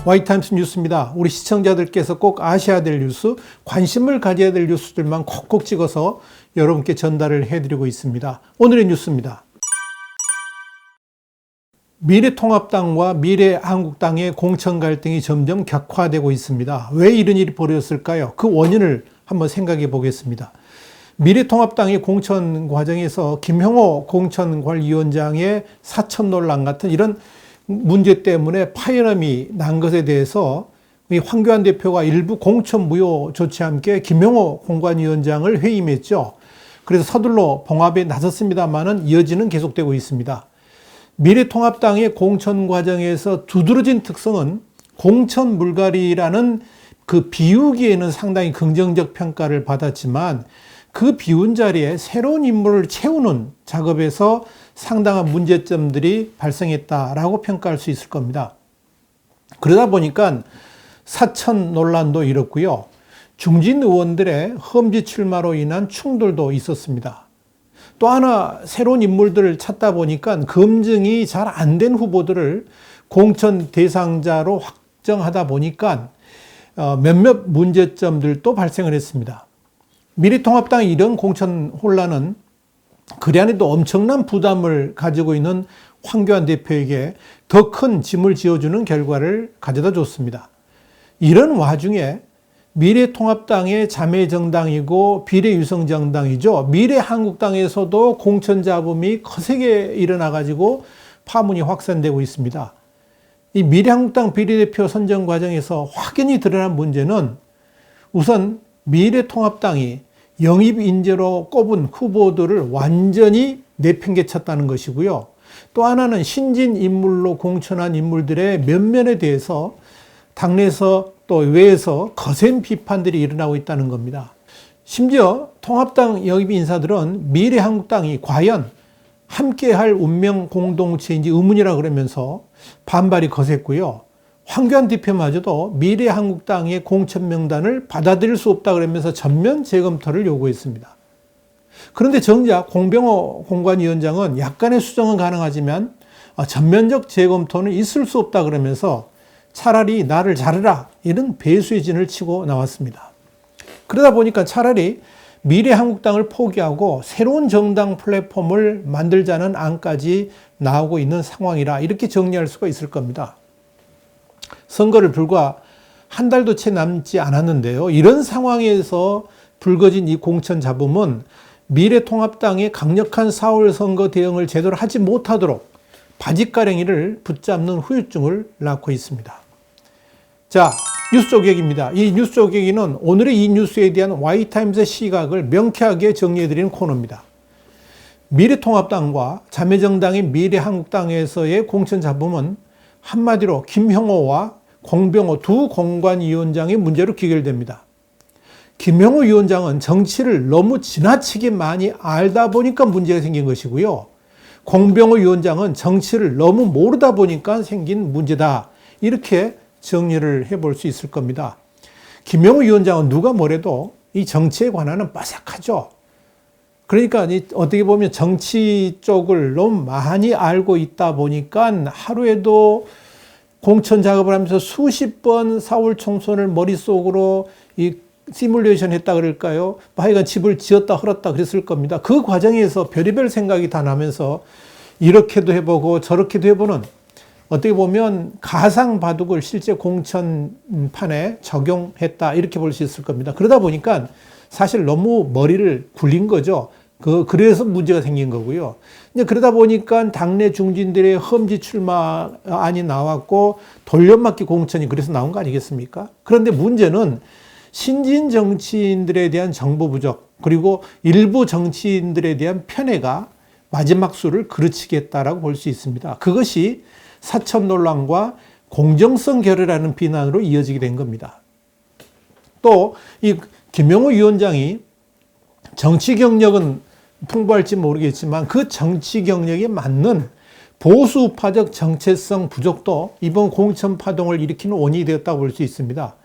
와이타임스 뉴스입니다. 우리 시청자들께서 꼭 아셔야 될 뉴스, 관심을 가져야 될 뉴스들만 콕콕 찍어서 여러분께 전달을 해드리고 있습니다. 오늘의 뉴스입니다. 미래통합당과 미래한국당의 공천 갈등이 점점 격화되고 있습니다. 왜 이런 일이 벌어졌을까요? 그 원인을 한번 생각해 보겠습니다. 미래통합당의 공천 과정에서 김형호 공천관리위원장의 사천 논란 같은 이런 문제 때문에 파열음이 난 것에 대해서 황교안 대표가 일부 공천 무효 조치와 함께 김형호 공관위원장을 해임했죠. 그래서 서둘러 봉합에 나섰습니다만은 여지는 계속되고 있습니다. 미래통합당의 공천 과정에서 두드러진 특성은 공천 물갈이라는 그 비우기에는 상당히 긍정적 평가를 받았지만 그 비운 자리에 새로운 인물을 채우는 작업에서 상당한 문제점들이 발생했다라고 평가할 수 있을 겁니다. 그러다 보니까 사천 논란도 이렇고요. 중진 의원들의 험지 출마로 인한 충돌도 있었습니다. 또 하나 새로운 인물들을 찾다 보니까 검증이 잘 안 된 후보들을 공천 대상자로 확정하다 보니까 몇몇 문제점들도 발생을 했습니다. 미래통합당의 이런 공천 혼란은 그리 안에도 엄청난 부담을 가지고 있는 황교안 대표에게 더 큰 짐을 지어주는 결과를 가져다 줬습니다. 이런 와중에 미래통합당의 자매정당이고 비례유성정당이죠. 미래한국당에서도 공천 잡음이 거세게 일어나가지고 파문이 확산되고 있습니다. 이 미래한국당 비례대표 선정 과정에서 확연히 드러난 문제는 우선 미래통합당이 영입 인재로 꼽은 후보들을 완전히 내팽개쳤다는 것이고요. 또 하나는 신진 인물로 공천한 인물들의 면면에 대해서 당내에서 또 외에서 거센 비판들이 일어나고 있다는 겁니다. 심지어 통합당 영입 인사들은 미래한국당이 과연 함께할 운명 공동체인지 의문이라 그러면서 반발이 거셌고요. 황교안 대표마저도 미래한국당의 공천 명단을 받아들일 수 없다 그러면서 전면 재검토를 요구했습니다. 그런데 정작 공병호 공관위원장은 약간의 수정은 가능하지만 전면적 재검토는 있을 수 없다 그러면서 차라리 나를 자르라 이런 배수의 진을 치고 나왔습니다. 그러다 보니까 차라리 미래한국당을 포기하고 새로운 정당 플랫폼을 만들자는 안까지 나오고 있는 상황이라 이렇게 정리할 수가 있을 겁니다. 선거를 불과 한 달도 채 남지 않았는데요. 이런 상황에서 불거진 이 공천 잡음은 미래통합당의 강력한 4월 선거 대응을 제대로 하지 못하도록 바짓가랭이를 붙잡는 후유증을 낳고 있습니다. 자, 뉴스 쪼개기입니다. 이 뉴스 쪼개기는 오늘의 이 뉴스에 대한 와이타임스의 시각을 명쾌하게 정리해드리는 코너입니다. 미래통합당과 자매정당인 미래한국당에서의 공천 잡음은 한마디로 김형호와 공병호 두 공관위원장의 문제로 귀결됩니다. 김형호 위원장은 정치를 너무 지나치게 많이 알다 보니까 문제가 생긴 것이고요. 공병호 위원장은 정치를 너무 모르다 보니까 생긴 문제다. 이렇게 정리를 해볼 수 있을 겁니다. 김형호 위원장은 누가 뭐래도 이 정치에 관한은 빠삭하죠. 그러니까 어떻게 보면 정치 쪽을 너무 많이 알고 있다 보니까 하루에도 공천 작업을 하면서 수십 번 4월 총선을 머릿속으로 이 시뮬레이션 했다 그럴까요? 하여간 집을 지었다 헐었다 그랬을 겁니다. 그 과정에서 별의별 생각이 다 나면서 이렇게도 해보고 저렇게도 해보는 어떻게 보면 가상 바둑을 실제 공천판에 적용했다 이렇게 볼 수 있을 겁니다. 그러다 보니까 사실 너무 머리를 굴린 거죠. 그래서 문제가 생긴 거고요. 이제 그러다 보니까 당내 중진들의 험지 출마안이 나왔고 돌려막기 공천이 그래서 나온 거 아니겠습니까? 그런데 문제는 신진 정치인들에 대한 정보 부족 그리고 일부 정치인들에 대한 편애가 마지막 수를 그르치겠다라고 볼 수 있습니다. 그것이 사천 논란과 공정성 결여라는 비난으로 이어지게 된 겁니다. 또 이 김형호 위원장이 정치 경력은 풍부할지 모르겠지만 그 정치 경력에 맞는 보수파적 정체성 부족도 이번 공천 파동을 일으키는 원인이 되었다고 볼 수 있습니다.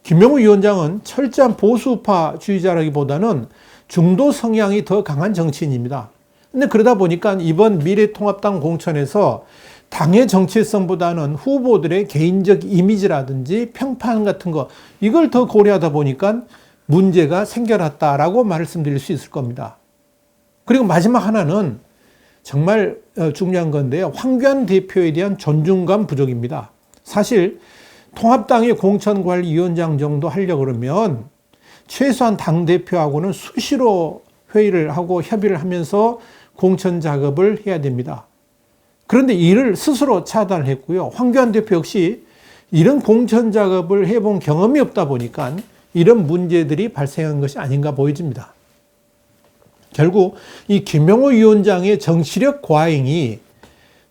김형호 위원장은 철저한 보수파주의자라기보다는 중도 성향이 더 강한 정치인입니다. 근데 그러다 보니까 이번 미래통합당 공천에서 당의 정체성보다는 후보들의 개인적 이미지라든지 평판 같은 거, 이걸 더 고려하다 보니까 문제가 생겨났다라고 말씀드릴 수 있을 겁니다. 그리고 마지막 하나는 정말 중요한 건데요. 황교안 대표에 대한 존중감 부족입니다. 사실 통합당의 공천관리위원장 정도 하려고 그러면 최소한 당대표하고는 수시로 회의를 하고 협의를 하면서 공천 작업을 해야 됩니다. 그런데 이를 스스로 차단을 했고요. 황교안 대표 역시 이런 공천 작업을 해본 경험이 없다 보니까 이런 문제들이 발생한 것이 아닌가 보여집니다. 결국 이 김영호 위원장의 정치력 과잉이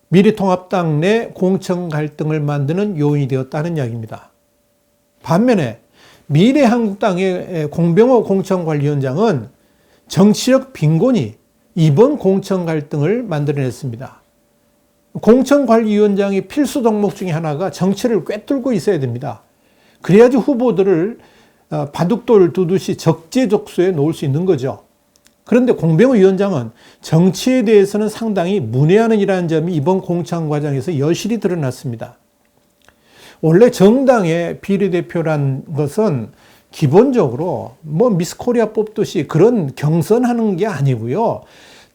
미래통합당 내 공천 갈등을 만드는 요인이 되었다는 이야기입니다. 반면에 미래한국당의 공병호 공천관리위원장은 정치력 빈곤이 이번 공천 갈등을 만들어냈습니다. 공천관리위원장의 필수 덕목 중에 하나가 정치를 꿰뚫고 있어야 됩니다. 그래야지 후보들을 바둑돌 두듯이 적재적소에 놓을 수 있는 거죠. 그런데 공병호 위원장은 정치에 대해서는 상당히 문외한은 이라는 점이 이번 공천 과정에서 여실히 드러났습니다. 원래 정당의 비례대표란 것은 기본적으로 미스 코리아 뽑듯이 그런 경선하는 게 아니고요.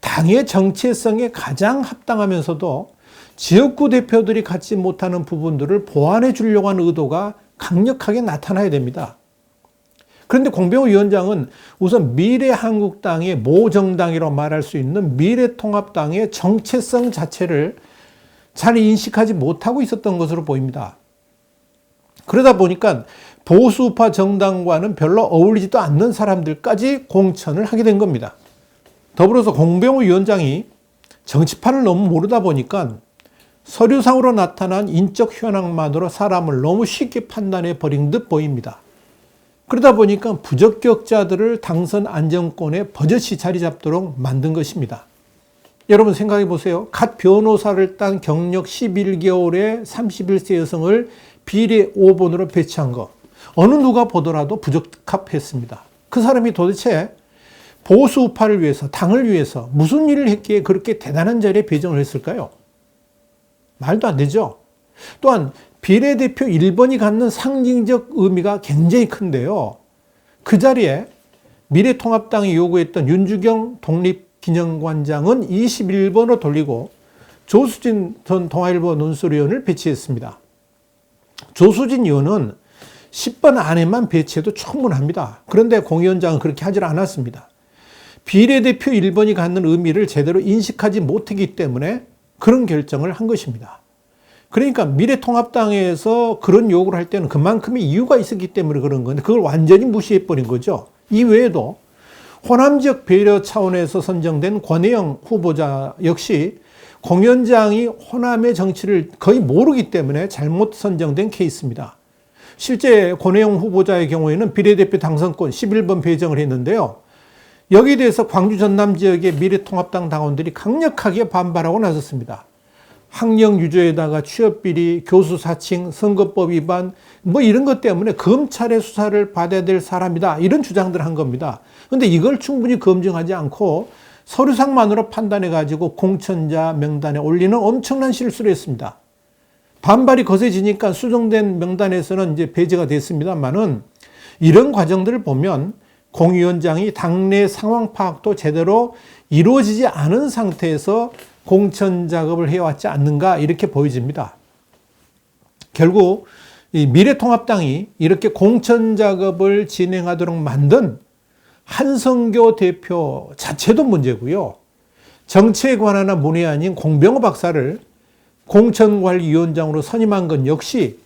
당의 정체성에 가장 합당하면서도 지역구 대표들이 갖지 못하는 부분들을 보완해 주려고 하는 의도가 강력하게 나타나야 됩니다. 그런데 공병호 위원장은 우선 미래한국당의 모정당이라고 말할 수 있는 미래통합당의 정체성 자체를 잘 인식하지 못하고 있었던 것으로 보입니다. 그러다 보니까 보수파 정당과는 별로 어울리지도 않는 사람들까지 공천을 하게 된 겁니다. 더불어서 공병호 위원장이 정치판을 너무 모르다 보니까 서류상으로 나타난 인적 현황만으로 사람을 너무 쉽게 판단해 버린 듯 보입니다. 그러다 보니까 부적격자들을 당선 안정권에 버젓이 자리 잡도록 만든 것입니다. 여러분 생각해 보세요. 갓 변호사를 딴 경력 11개월의 31세 여성을 비례 5번으로 배치한 거. 어느 누가 보더라도 부적합했습니다. 그 사람이 도대체 보수우파를 위해서, 당을 위해서 무슨 일을 했기에 그렇게 대단한 자리에 배정을 했을까요? 말도 안 되죠. 또한 비례대표 1번이 갖는 상징적 의미가 굉장히 큰데요. 그 자리에 미래통합당이 요구했던 윤주경 독립기념관장은 21번으로 돌리고 조수진 전 동아일보 논설위원을 배치했습니다. 조수진 의원은 10번 안에만 배치해도 충분합니다. 그런데 공 위원장은 그렇게 하질 않았습니다. 비례대표 1번이 갖는 의미를 제대로 인식하지 못했기 때문에 그런 결정을 한 것입니다. 그러니까 미래통합당에서 그런 요구를 할 때는 그만큼의 이유가 있었기 때문에 그런 건데 그걸 완전히 무시해버린 거죠. 이외에도 호남지역 배려 차원에서 선정된 권혜영 후보자 역시 공 위원장이 호남의 정치를 거의 모르기 때문에 잘못 선정된 케이스입니다. 실제 권혜영 후보자의 경우에는 비례대표 당선권 11번 배정을 했는데요. 여기에 대해서 광주 전남 지역의 미래통합당 당원들이 강력하게 반발하고 나섰습니다. 학력 유죄에다가 취업비리, 교수 사칭, 선거법 위반 이런 것 때문에 검찰의 수사를 받아야 될 사람이다. 이런 주장들을 한 겁니다. 그런데 이걸 충분히 검증하지 않고 서류상만으로 판단해가지고 공천자 명단에 올리는 엄청난 실수를 했습니다. 반발이 거세지니까 수정된 명단에서는 이제 배제가 됐습니다만은 이런 과정들을 보면 공 위원장이 당내 상황 파악도 제대로 이루어지지 않은 상태에서 공천 작업을 해왔지 않는가 이렇게 보여집니다. 결국 이 미래통합당이 이렇게 공천 작업을 진행하도록 만든 한성교 대표 자체도 문제고요. 정치에 관한 문외한인 공병호 박사를 공천관리위원장으로 선임한 건 역시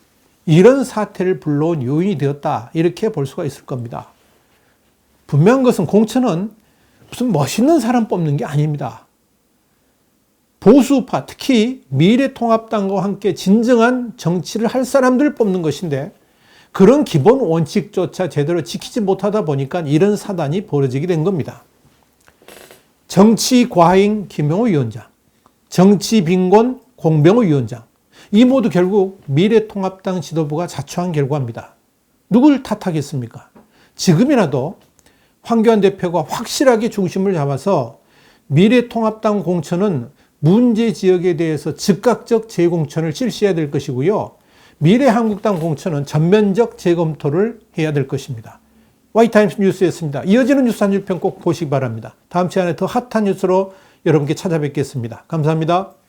이런 사태를 불러온 요인이 되었다 이렇게 볼 수가 있을 겁니다. 분명한 것은 공천은 무슨 멋있는 사람 뽑는 게 아닙니다. 보수파, 특히 미래통합당과 함께 진정한 정치를 할 사람들을 뽑는 것인데 그런 기본 원칙조차 제대로 지키지 못하다 보니까 이런 사단이 벌어지게 된 겁니다. 정치 과잉 김영호 위원장, 정치 빈곤 공병호 위원장, 이 모두 결국 미래통합당 지도부가 자초한 결과입니다. 누굴 탓하겠습니까? 지금이라도 황교안 대표가 확실하게 중심을 잡아서 미래통합당 공천은 문제 지역에 대해서 즉각적 재공천을 실시해야 될 것이고요. 미래한국당 공천은 전면적 재검토를 해야 될 것입니다. Y타임스 뉴스였습니다. 이어지는 뉴스 한 줄 평 꼭 보시기 바랍니다. 다음 시간에 더 핫한 뉴스로 여러분께 찾아뵙겠습니다. 감사합니다.